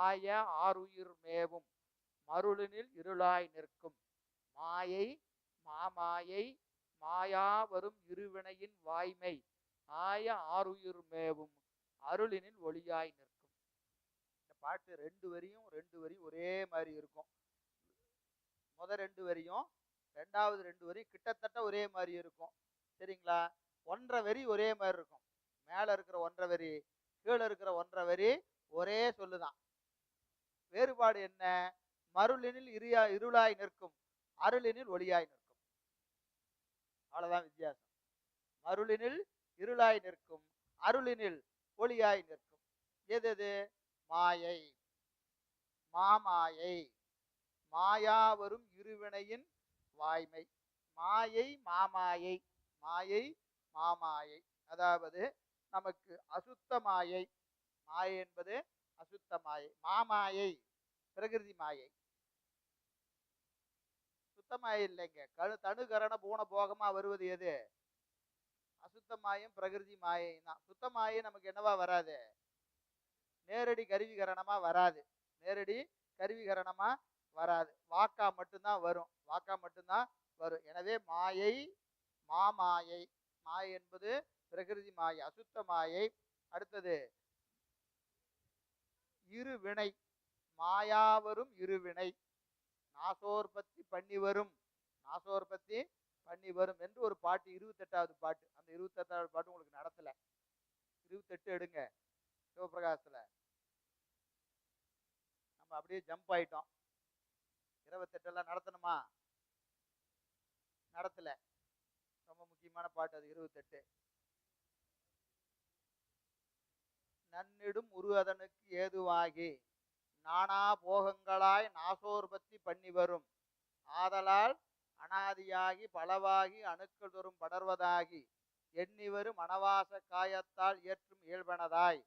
ஆய ஆருயிர் மேவும் மருளினில் இருளாய் நிற்கும் மாயை மாமாயை மாயா வரும் இருவினையின் வாய்மை ஆய ஆருயிர் மேவும் அருளினில் ஒளியாய் நிற்கும். இந்த பாட்டு ரெண்டு வரியும் ஒரே மாதிரி இருக்கும். முதல் ரெண்டு வரியும் ரெண்டாவது ரெண்டு வரியும் கிட்டத்தட்ட ஒரே மாதிரி இருக்கும். சரிங்களா? ஒன்றரை வரி ஒரே மாதிரி இருக்கும். மேல இருக்கிற ஒன்றரை வரி கீழே இருக்கிற ஒன்றரை வரி ஒரே சொல்லுதான். வேறுபாடு என்ன? மருளினில் இருளாய் நிற்கும், அருளினில் ஒளியாய் நிற்கும். அவ்வளவுதான் வித்தியாசம். மருளினில் இருளாய் நிற்கும், அருளினில் ஒளியாய் நிற்கும். எது? மாயை மாமாயை மாயா வரும் இருவினையின் வாய்மை. மாயை மாமாயை மாயை மாமாயை அதாவது நமக்கு அசுத்த மாயை. மாயை என்பது அசுத்த மாயை. மாமாயை பிரகிருதி மாயை. சுத்த மாயை இல்லைங்க. தனு கரண பூண போகமா வருவது எது? அசுத்த மாயும் பிரகிருதி மாயை தான். சுத்த மாயை நமக்கு என்னவா வராது? நேரடி கருவிகரணமா வராது. நேரடி கருவிகரணமா வராது. வாக்கா மட்டும்தான் வரும். வாக்கா மட்டும்தான் வரும். எனவே மாயை மாமாயை. மாயை என்பது பிரகிருதி மாயை, அசுத்த மாயை. அடுத்தது இருவினை. மாயாவரும் இருவினை நாசோற்பத்தி பண்ணி வரும். நாசோற்பத்தி பண்ணி வரும் என்று ஒரு பாட்டு, 28வது பாட்டு. அந்த 28வது பாட்டு உங்களுக்கு நடத்தல. 28 எடுங்க சிவபிரகாசத்துல. நம்ம அப்படியே ஜம்ப் ஆயிட்டோம். 28 நடத்தணுமா? நடத்தல. ரொம்ப முக்கியமான பாட்டு அது 28. நன்னிடும் உருவதனுக்கு ஏதுவாகி நானா போகங்களாய் நாசோற்பத்தி பண்ணி வரும் ஆதலால் அனாதியாகி பலவாகி அணுக்கள் தோறும் படர்வதாகி எண்ணிவரும் மனவாச காயத்தால் இயற்றும் இயல்பனதாய்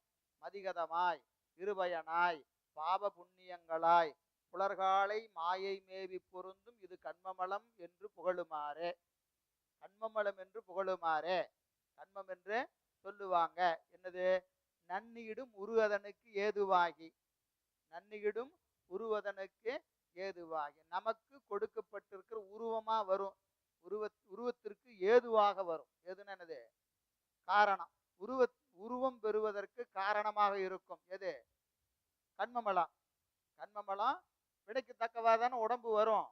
மதிகதமாய் இருபயனாய் பாப புண்ணியங்களாய் புலர்காலை மாயை மேவி பொருந்தும் இது கண்மமலம் என்று புகழுமாறே. கண்மமலம் என்று புகழுமாறே. கண்மம் என்று சொல்லுவாங்க. என்னது? நன்னியிடும் உருவதனுக்கு ஏதுவாகி. நன்னியிடும் உருவதனுக்கு ஏதுவாகி நமக்கு கொடுக்கப்பட்டிருக்கிற உருவமா வரும். உருவத்திற்கு ஏதுவாக வரும். எதுன்னு என்னது? காரணம். உருவம் பெறுவதற்கு காரணமாக இருக்கும். எது? கண்மமலம். கண்மமலம் விடைக்கு தக்கவாதான உடம்பு வரும்.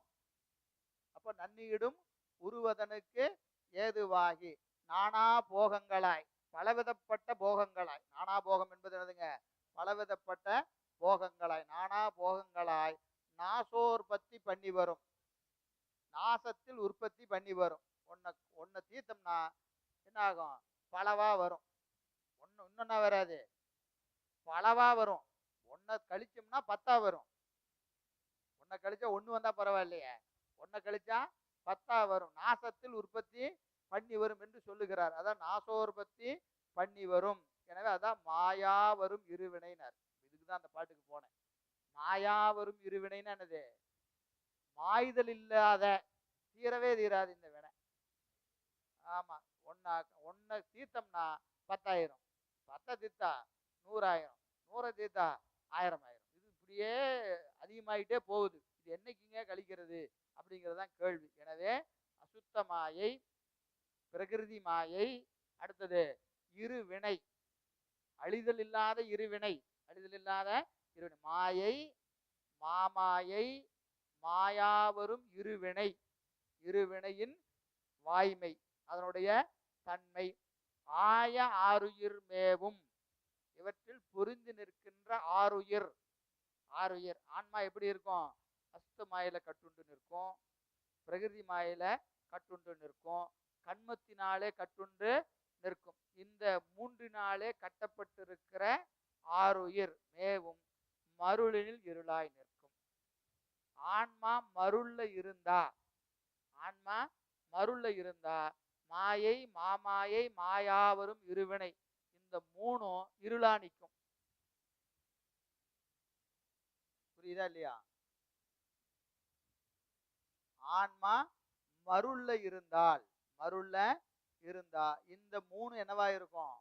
அப்ப நன்னியிடும் உருவதனுக்கு ஏதுவாகி நானா போகங்களாய் பலவிதப்பட்ட போகங்களாய். நானா போகம் என்பது என்னதுங்க? பலவிதப்பட்ட போகங்களாய். நானா போகங்களாய் நாசோற்பத்தி பண்ணி வரும். நாசத்தில் உற்பத்தி பண்ணி வரும். ஒன்ன தீர்த்தம்னா என்ன ஆகும்? பலவா வரும். இன்னொன்னா வராது, பலவா வரும். ஒன்ன கழிச்சோம்னா 10 வரும். ஒன்ன கழிச்சா 1 வந்தா பரவாயில்லையே, ஒன்ன கழிச்சா 10 வரும். நாசத்தில் உற்பத்தி பண்ணி வரும் என்று சொல்லுகிறார். அதான் நாசோற்பத்தி பண்ணி வரும். எனவே அதான் மாயா வரும் இருவினைனர். இதுக்குதான் அந்த பாட்டுக்கு போனேன். மாயா வரும் இருவினைன்னு என்னது? மாய்தல் இல்லாத, தீரவே தீராது இந்த வினை. ஆமா. ஒன்ன தீர்த்தம்னா 10,000, 10 தீர்த்தா 100,000, 100 தீர்த்தா 1000 ஆயிரம். இது இப்படியே அதிகமாயிட்டே போகுது. இது என்னைக்குங்க கழிக்கிறது அப்படிங்கிறதுதான் கேள்வி. எனவே அசுத்த மாயை, பிரகிருதி மாயை, அடுத்தது இருவினை, அழிதல் இல்லாத இருவினை. அழிதல் இல்லாத இருவினை. மாயை மாமாயை மாயாவரும் இருவினை. இருவினையின் வாய்மை, அதனுடைய தன்மை. ஆய ஆருயிர் மேவும், இவற்றில் பொருந்தி நிற்கின்ற ஆருயிர். ஆருயிர் ஆன்மா எப்படி இருக்கும்? அசுத்த மாயில கட்டுண்டு நிற்கும், பிரகிருதி மாயில கட்டுண்டு நிற்கும், கண்மத்தினாலே கட்டுண்டு நிற்கும். இந்த 3 கட்டப்பட்டிருக்கிற ஆருயிர் மேவும் மருளினில் இருளாய் நிற்கும். ஆன்மா மருள்ல இருந்தா, ஆன்மா மருள்ல இருந்தா மாயை மாமாயை மாயாவரும் இருவினை இந்த 3 இருளா நிற்கும். புரியுதா இல்லையா? ஆன்மா மருள்ல இருந்தால், மருள்ல இருந்தா இந்த 3 என்னவா இருக்கும்?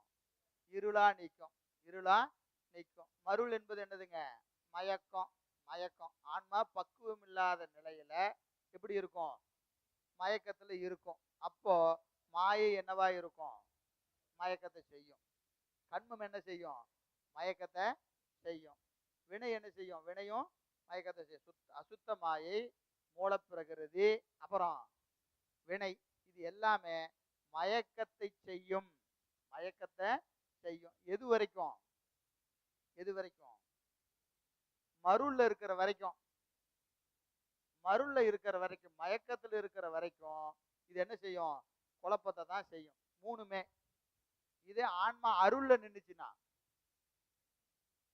இருளா நிற்கும். இருளா நிற்கும். மருள் என்பது என்னதுங்க? மயக்கம். மயக்கம் ஆன்மா பக்குவம் இல்லாத நிலையில எப்படி இருக்கும்? மயக்கத்துல இருக்கும். அப்போ மாயை என்னவா இருக்கும்? மயக்கத்தை செய்யும். கண்மம் என்ன செய்யும்? மயக்கத்தை செய்யும். வினை என்ன செய்யும்? வினையும் மயக்கத்தை செய்யும். அசுத்த மாயை, மூலப்பிரகிருதி, அப்புறம் வினை, இது எல்லாமே மயக்கத்தை செய்யும். மயக்கத்தை செய்யும். எது வரைக்கும்? எது வரைக்கும்? மருள்ல இருக்கிற வரைக்கும். மருள்ல இருக்கிற வரைக்கும், மயக்கத்தில் இருக்கிற வரைக்கும் இது என்ன செய்யும்? குழப்பத்தை தான் செய்யும். மூணுமே. இதே ஆன்மா அருள்ல நின்றுச்சுன்னா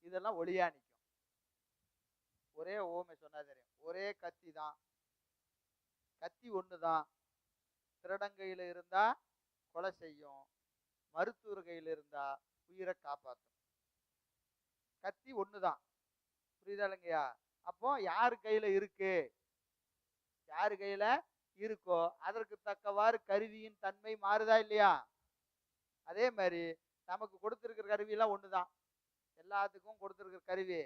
இதெல்லாம் ஒளியா நிற்கும். ஒரே ஓமை சொன்னா தெரியும். ஒரே கத்தி தான், கத்தி ஒண்ணுதான். திருடங்கையில இருந்தா கொலை செய்யும், மருத்துவர் கையில இருந்தா உயிரை காப்பாற்றும். கத்தி ஒண்ணுதான். புரியுதா இல்லைங்கய்யா? அப்போ யாரு கையில இருக்கு, யாரு கையில இருக்கோ அதற்கு தக்கவாறு கருவியின் தன்மை மாறுதா இல்லையா? அதே மாதிரி நமக்கு கொடுத்திருக்கிற கருவியெல்லாம் ஒண்ணுதான். எல்லாத்துக்கும் கொடுத்திருக்கிற கருவி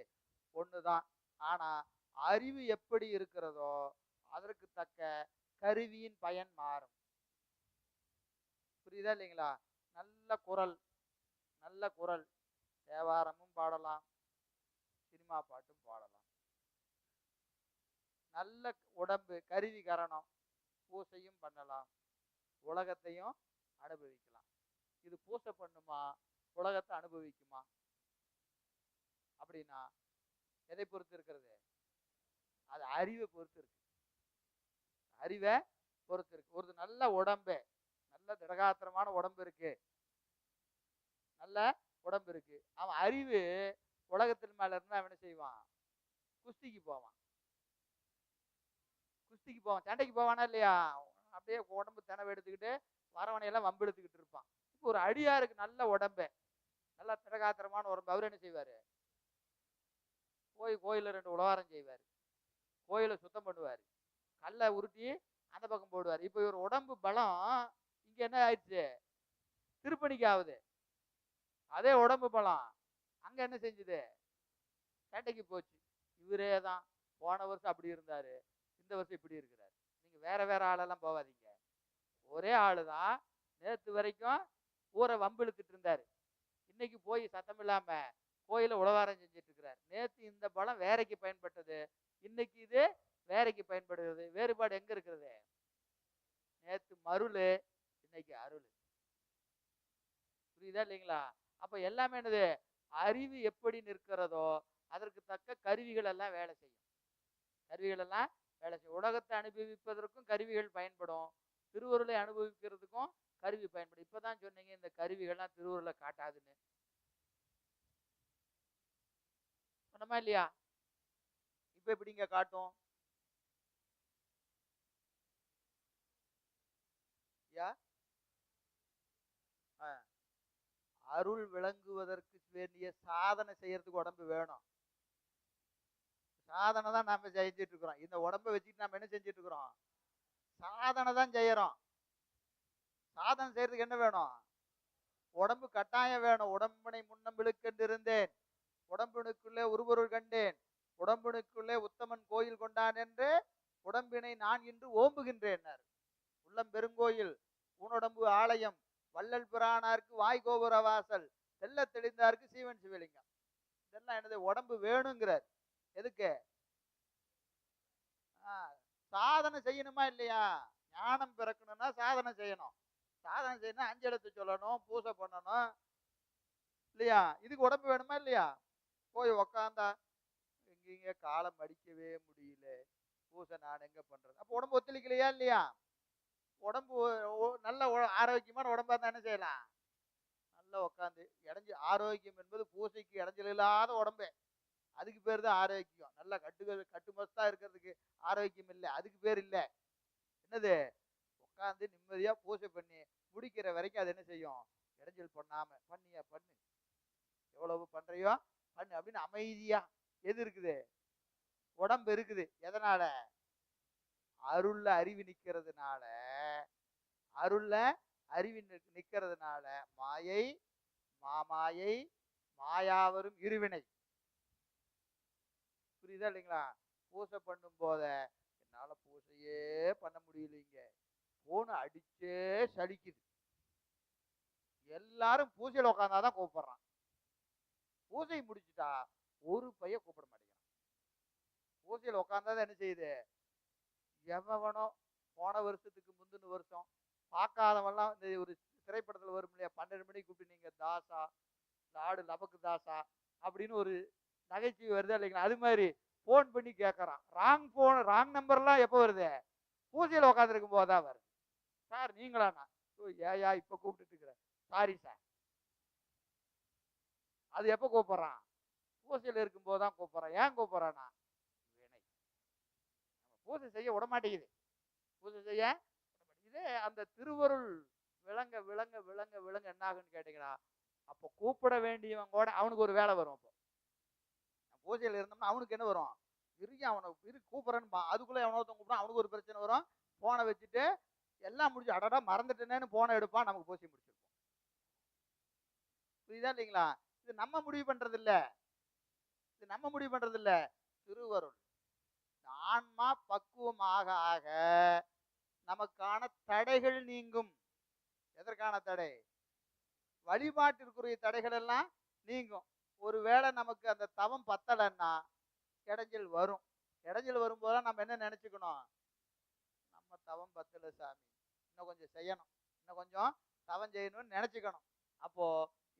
ஒண்ணுதான். ஆனா அறிவு எப்படி இருக்கிறதோ அதற்கு தக்க கருவியின் பயன் மாறும். புரியுதா இல்லைங்களா? நல்ல குரல், நல்ல குரல், தேவாரமும் பாடலாம், சினிமா பாட்டும் பாடலாம். நல்ல உடம்பு, கருவி கரணம், பூசையும் பண்ணலாம், உலகத்தையும் அனுபவிக்கலாம். இது பூசை பண்ணுமா, உலகத்தை அனுபவிக்குமா? அப்படின்னா எதை பொறுத்து இருக்கிறது? அது அறிவை பொறுத்து இருக்கு. அறிவை பொறுத்து இருக்கு. ஒரு நல்ல உடம்பு, நல்ல திடகாத்திரமான உடம்பு இருக்கு, நல்ல உடம்பு இருக்கு, அவன் அறிவு உலகத்தின் மேல இருந்தா அவன் என்ன செய்வான்? குஸ்திக்கு போவான். குஸ்திக்கு போவான், சண்டைக்கு போவானா இல்லையா? அப்படியே உடம்பு தினவை எடுத்துக்கிட்டு வரவனையெல்லாம் வம்பு எடுத்துக்கிட்டு இருப்பான். இப்போ ஒரு அடியாருக்கு நல்ல உடம்பு, நல்ல திடகாத்திரமான உடம்பு, அவர் என்ன செய்வாரு? போய் கோயில 2 உலகாரம் செய்வார், கோயிலை சுத்தம் பண்ணுவார், கல்லை உருட்டி அந்த பக்கம் போடுவார். இப்போ இவர் உடம்பு பலம் இங்க என்ன ஆயிடுச்சு? திருப்பணிக்கு ஆகுது. அதே உடம்பு பலம் அங்க என்ன செஞ்சுது? சண்டைக்கு போச்சு. இவரே தான் போன வருஷம் அப்படி இருந்தாரு, இந்த வருஷம் இப்படி இருக்கிறார். நீங்க வேற வேற ஆளெல்லாம் போவாதீங்க. ஒரே ஆளு தான். நேற்று வரைக்கும் ஊரை வம்பு இழுத்துட்டு இருந்தாரு, இன்னைக்கு போய் சத்தம் இல்லாம கோயில உழவாரம் செஞ்சுட்டு இருக்கிறார். நேற்று இந்த பலம் வேறைக்கு பயன்பட்டது, இன்னைக்கு இது வேறைக்கு பயன்படுகிறது. வேறுபாடு எங்க இருக்கிறது? நேற்று மருள், இன்னைக்கு அருள். புரியுதா இல்லைங்களா? அப்ப எல்லாமே என்னது? அறிவு எப்படி நிற்கிறதோ அதற்கு தக்க கருவிகள் எல்லாம் வேலை செய்யும். கருவிகள் எல்லாம் வேலை செய்யும். உலகத்தை அனுபவிப்பதற்கும் கருவிகள் பயன்படும், திருவருளை அனுபவிக்கிறதுக்கும் கருவி பயன்படும். இப்பதான் சொன்னீங்க இந்த கருவிகள்லாம் திருவருளை காட்டாதுன்னு. சொன்னமா இல்லையா? இப்ப எப்படிங்க காட்டும்? அருள் விளங்குவதற்கு வேண்டிய சாதனை செய்யறதுக்கு உடம்பு வேணும். சாதனை தான் நாம செஞ்சுட்டு இருக்கிறோம். இந்த உடம்பை வச்சுட்டு நாம என்ன செஞ்சுட்டு இருக்கிறோம்? சாதனை தான் செய்யறோம். சாதனை செய்யறதுக்கு என்ன வேணும்? உடம்பு கட்டாயம் வேணும். உடம்பினை முன்னம்பிழுக்கென்றிருந்தேன், உடம்பினுக்குள்ளே ஒருபொருள் கண்டேன், உடம்பினுக்குள்ளே உத்தமன் கோயில் கொண்டான் என்று உடம்பினை நான் இன்று ஓம்புகின்றேன். உள்ளம் பெருங்கோயில், ஊனுடம்பு ஆலயம், வள்ளல் பிரானாருக்கு வாய் கோபுர வாசல், தெல்ல தெளிந்தாருக்கு சீவன் சிவலிங்கம். இதெல்லாம் என்னது? உடம்பு வேணுங்கிறார். எதுக்கு? சாதனை செய்யணுமா இல்லையா? ஞானம் பிறக்கணும்னா சாதனை செய்யணும். சாதனை செய்யணும், 5 எழுத்து சொல்லணும், பூசை பண்ணணும் இல்லையா? இதுக்கு உடம்பு வேணுமா இல்லையா? போய் உக்காந்தா எங்கீங்க காலம் அடிக்கவே முடியல, பூசை நான் எங்க பண்றது? அப்போ உடம்பு ஒத்துழைக்கலையா இல்லையா? உடம்பு நல்ல ஆரோக்கியமான உடம்பா இருந்தா என்ன செய்யலாம்? நல்லா உட்காந்து இடைஞ்சு, ஆரோக்கியம் என்பது பூசைக்கு இடைஞ்சல் இல்லாத உடம்பு, அதுக்கு பேர் தான் ஆரோக்கியம். நல்லா கட்டுமஸ்தா இருக்கிறதுக்கு ஆரோக்கியம் இல்லை, அதுக்கு பேர் இல்லை. என்னது? உட்காந்து நிம்மதியா பூசை பண்ணி முடிக்கிற வரைக்கும் அது என்ன செய்யும்? இடைஞ்சல் பண்ணாம பண்ணியா பண்ணு, எவ்வளவு பண்றையோ பண்ணு அப்படின்னு அமைதியா. எது இருக்குது? உடம்பு இருக்குது. எதனால? அருள்ல அறிவு நிக்கிறதுனால. அருள்ல அறிவு நிக்கிறதுனால மாயை, மாமாயை, மாயாவரும் இருவினை. புரியுதா இல்லைங்களா? பூசை பண்ணும் போத என்னால பூசையே பண்ண முடியலைங்க, போன அடிச்சே சலிக்குது. எல்லாரும் பூசையில உட்காந்தாதான் கூப்பிடுறான். பூசை முடிச்சுட்டா ஒரு பைய கூப்பிட மாட்டேங்கிறான். பூசையில உட்காந்தாதான் என்ன செய்யுது, எவனோ போன வருஷத்துக்கு முந்தின வருஷம் பார்க்காதவெல்லாம் இந்த ஒரு திரைப்படத்துல வரும் இல்லையா, 12 மணிக்கு கூப்பிட்டு நீங்க தாசா லாடு லபக்கு தாசா அப்படின்னு ஒரு நகைச்சுவை வருதா இல்லைங்களா, அது மாதிரி போன் பண்ணி கேட்கறான். ராங் நம்பர்லாம் எப்போ வருது, பூஜையில் உட்காந்துருக்கும் போதான் வருது. சார் நீங்களாண்ணா, ஏயா இப்ப கூப்பிட்டு இருக்கிறேன், சாரி சார். அது எப்ப கூப்பிடுறான், பூஜையில் இருக்கும் போதுதான் கூப்பிடுறான். ஏன் கூப்பிடுறான்னா வினை, பூஜை செய்ய விட மாட்டேங்குது, பூஜை செய்ய இதே அந்த திருவருள் விளங்க விளங்க விளங்க விளங்க என்ன ஆகுன்னு கேட்டீங்கன்னா, அப்போ கூப்பிட வேண்டியவங்க கூட அவனுக்கு ஒரு வேலை வரும். அப்போ பூஜையில் இருந்தோம்னா அவனுக்கு என்ன வரும், இருக்கு அவனை கூப்பிட்றேன்னு அதுக்குள்ள எவனோத்தம் கூப்பிடான், அவனுக்கு ஒரு பிரச்சனை வரும். போனை வச்சுட்டு எல்லாம் முடிஞ்சு அடடா மறந்துட்டேனேன்னு போனை எடுப்பான், நமக்கு பூஜை முடிச்சிருப்போம். புரியுதா இல்லைங்களா? இது நம்ம முடிவு பண்றது இல்ல, இது நம்ம முடிவு பண்றது இல்ல, திருவருள். ஆன்மா பக்குவம் ஆக ஆக நமக்கான தடைகள் நீங்கும். எதற்கான தடை, வழிபாட்டிற்குரிய தடைகள் எல்லாம் நீங்கும். ஒருவேளை நமக்கு அந்த தவம் பத்தலைன்னா இடைஞ்சல் வரும். இடைஞ்சல் வரும்போது நம்ம என்ன நினைச்சுக்கணும், நம்ம தவம் பத்தல சாமி, இன்னும் கொஞ்சம் செய்யணும், இன்னும் கொஞ்சம் தவம் செய்யணும்னு நினைச்சுக்கணும். அப்போ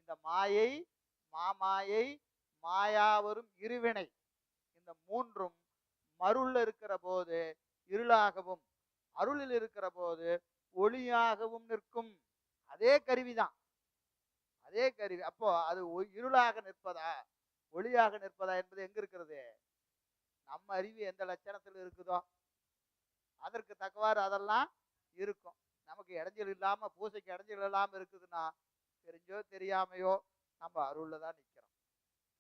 இந்த மாயை மாமாயை மாயா வரும் இருவினை, இந்த மூன்றும் மருள் இருக்கிற போது இருளாகவும் அருளில் இருக்கிற போது ஒளியாகவும் நிற்கும். அதே கருவிதான், அதே கருவி. அப்போ அது இருளாக நிற்பதா ஒளியாக நிற்பதா என்பது எங்க இருக்கிறது, நம்ம அறிவு எந்த லட்சணத்தில் இருக்குதோ அதற்கு தக்கவாறு அதெல்லாம் இருக்கும். நமக்கு இடைஞ்சல் இல்லாம பூசைக்கு இடைஞ்சல் இல்லாம இருக்குதுன்னா தெரிஞ்சோ தெரியாமையோ நம்ம அருள்ல தான் நிக்கிறோம்,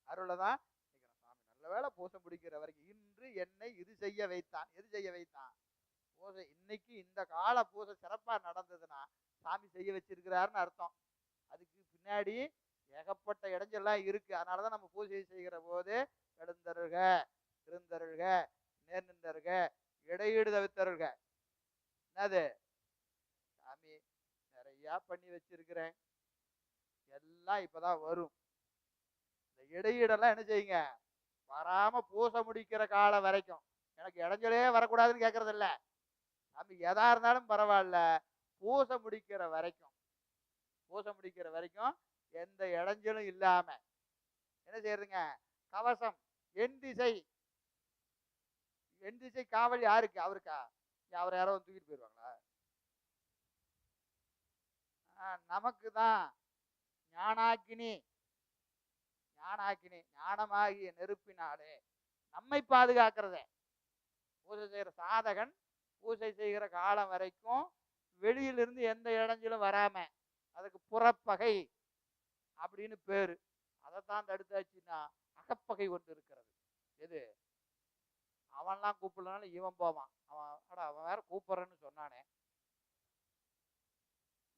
அருள்ல தான் நிக்கிறோம். சாமி நல்ல வேளை பூசை முடிக்கிற வரைக்கும் இன்று என்னை இது செய்ய வைத்தான். எது செய்ய வைத்தான், பூசை. இன்னைக்கு இந்த கால பூசை சிறப்பா நடந்ததுன்னா சாமி செய்ய வச்சிருக்கிறாருன்னு அர்த்தம். அதுக்கு பின்னாடி ஏகப்பட்ட இடைஞ்செல்லாம் இருக்கு. அதனாலதான் நம்ம பூஜை செய்கிற போது எழுந்தருள்க இருந்தருள்க நேர் நின்றருக இடையீடு தவிர்த்தருள்க. என்னது, சாமி நிறைய பண்ணி வச்சிருக்கிறேன், எல்லாம் இப்பதான் வரும், இந்த இடையீடெல்லாம் என்ன செய்யுங்க, வராம பூசை முடிக்கிற காலம் வரைக்கும். எனக்கு இடைஞ்சலே வரக்கூடாதுன்னு கேட்கறது இல்ல சாமி, எதா இருந்தாலும் பரவாயில்ல, பூசை முடிக்கிற வரைக்கும், பூசை முடிக்கிற வரைக்கும் எந்த இடைஞ்சலும் இல்லாம என்ன செய்யறதுங்க, கவசம் என் திசை, என் திசை காவல் யாருக்கு, அவருக்கா, அவரை யாரோ தூக்கிட்டு போயிடுவாங்களா, நமக்கு தான். ஞானாக்கினி, ஞானாக்கினி ஞானமாகிய நெருப்பினாலே நம்மை பாதுகாக்கிறதே. பூஜை செய்கிற சாதகன் பூஜை செய்கிற காலம் வரைக்கும் வெளியிலிருந்து எந்த இடைஞ்சலும் வராம, அதுக்கு புறப்பகை அப்படின்னு பேரு. அதைத்தான் தடுத்தாச்சுன்னா அகப்பகை ஒன்று இருக்கிறது. எது, அவன்லாம் கூப்பிடலனாலும் இவன் போவான். அவன் வேற கூப்பிடுறேன்னு சொன்னானே,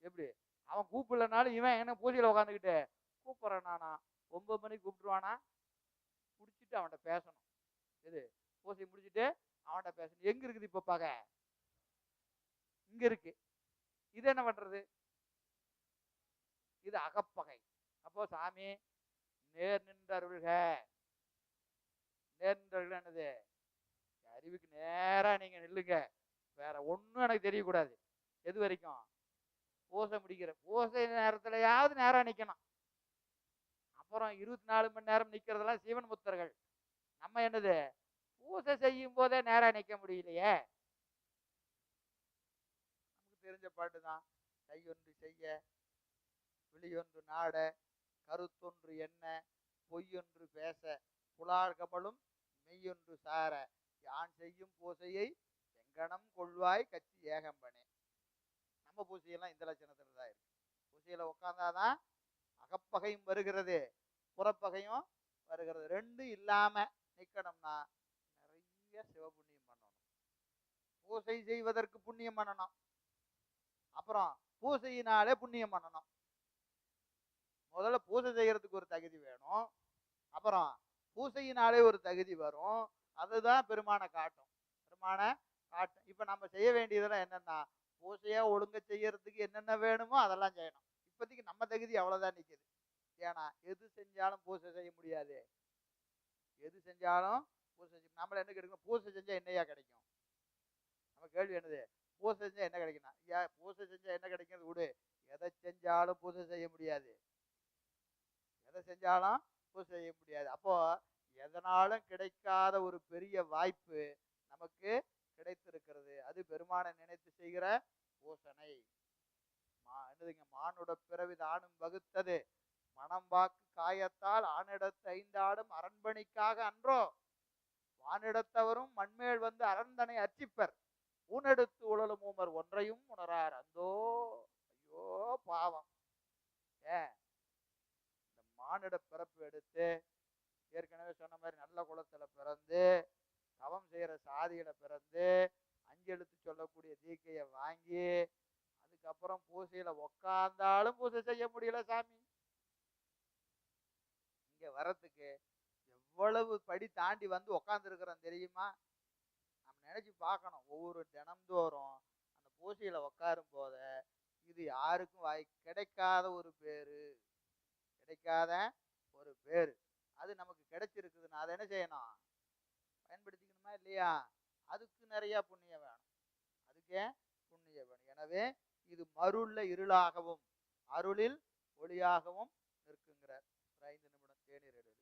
எப்படி அவன் கூப்பிடலனாலும் இவன் என்ன பூஜையில உட்காந்துக்கிட்டு கூப்பிடுறேன் நானா, 9 மணிக்கு கூப்பிட்டுருவானா, முடிச்சுட்டு அவன்கிட்ட பேசணும். எது, பூஜை முடிச்சுட்டு அவன்கிட்ட பேசணும். எங்க இருக்குது இப்ப பகை, இங்க இருக்கு. இது என்ன பண்றது, இது அகப்பகை. அப்போ சாமி நேர் நின்றருள்க, நேர் நின்றருள்க என்னது, அறிவுக்கு நேரா நீங்க நில்லுங்க, வேற ஒண்ணும் எனக்கு தெரியக்கூடாது. எது வரைக்கும், பூசை முடிக்கிற பூசை நேரத்திலயாவது நேரா நிக்கணும். அப்புறம் 24 மணி நேரம் நிக்கிறதெல்லாம் சிவன் முத்தர்கள். நம்ம என்னது, பூசை செய்யும் போதே நேரா நிக்க முடியலையே. நமக்கு தெரிஞ்ச பாட்டு தான், கையொன்று செய்ய விழியொன்று நாட கருத்தொன்று என்ன பொய்யொன்று பேச புலார் கமலும் மெய்யொன்று சார யான் செய்யும் பூசையை எங்கனம் கொள்வாய் கட்சி ஏகம்பனே. நம்ம பூசையெல்லாம் இந்த லட்சணத்துல தான் இருக்கு. பூசையில உட்கார்ந்தாதான் அகப்பகையும் வருகிறது, புறப்பகையும் வருகிறது. ரெண்டும் இல்லாம நிக்கணும்னா நிறைய சிவபுண்ணியம் பண்ணணும். பூசை செய்வதற்கு புண்ணியம் பண்ணணும், அப்புறம் பூசையினாலே புண்ணியம் பண்ணணும். முதல்ல பூசை செய்யறதுக்கு ஒரு தகுதி வேணும், அப்புறம் பூசையினாலே ஒரு தகுதி வரும், அதுதான் பெருமானை காட்டும். பெருமானை காட்டும். இப்ப நம்ம செய்ய வேண்டியதெல்லாம் என்னன்னா, பூசையா ஒழுங்கா செய்யறதுக்கு என்னென்ன வேணுமோ அதெல்லாம் செய்யணும். இப்போதைக்கு நம்ம தகுதி அவ்வளவுதான் நிக்குது. ஏன்னா எது செஞ்சாலும் பூசை செய்ய முடியாது. எது செஞ்சாலும் பூசை நம்மள என்ன கிடைக்கும்? பூசை செஞ்சா என்னையா கிடைக்கும்? நம்ம கேள்வி என்னது? பூசை செஞ்சா என்ன கிடைக்கும்னா, ஏன் பூசை செஞ்சா என்ன கிடைக்கிறது விடு. எதை செஞ்சாலும் பூசை செய்ய முடியாது. எதை செஞ்சாலும் பூசை செய்ய முடியாது. அப்போ எதனாலும் கிடைக்காத ஒரு பெரிய வாய்ப்பு நமக்கு கிடைத்திருக்கிறது. அது பெருமானை நினைத்து செய்கிற பூசனை. என்னதுங்க? மானுட பிறவி தானும் வகுத்தது மனம் வாக்கு காயத்தால் ஆனிடத்து ஐந்தாடும் அரண்மணிக்காக அன்றோ வானிடத்தவரும் மண்மேல் வந்து அரண்தனை அர்ச்சிப்பர் ஊனெடுத்து உழலும் ஊமர் ஒன்றையும் உணரார் அந்தோ. ஐயோ பாவம். ஏன் இந்த மானிட பிறப்பு எடுத்து ஏற்கனவே சொன்ன மாதிரி நல்ல குலத்துல பிறந்து தவம் செய்யற சாதியில பிறந்து அஞ்செழுத்து சொல்லக்கூடிய தீக்கையை வாங்கி அதுக்கப்புறம் பூசையில உக்காந்தாலும் பூசை செய்ய முடியல சாமி. இங்க வர்றதுக்கு எவ்வளவு படி தாண்டி வந்து உக்காந்துருக்கிறோம் தெரியுமா? நம்ம நினைச்சு பார்க்கணும். ஒவ்வொரு தினம்தோறும் அந்த பூசையில உட்காரும் போத இது யாருக்கும் கிடைக்காத ஒரு பேரு, கிடைக்காத ஒரு பேரு. அது நமக்கு கிடைச்சிருக்குதுன்னா அதை என்ன செய்யணும்? பயன்படுத்திக்கணுமா இல்லையா? அதுக்கு நிறைய புண்ணியம் வேணும். அதுக்கே புண்ணியம் வேணும். எனவே இது மருள்ல இருளாகவும் அருளில் ஒளியாகவும் நிற்குங்கிறார். 5 நிமிடம் தேநீர் எடு.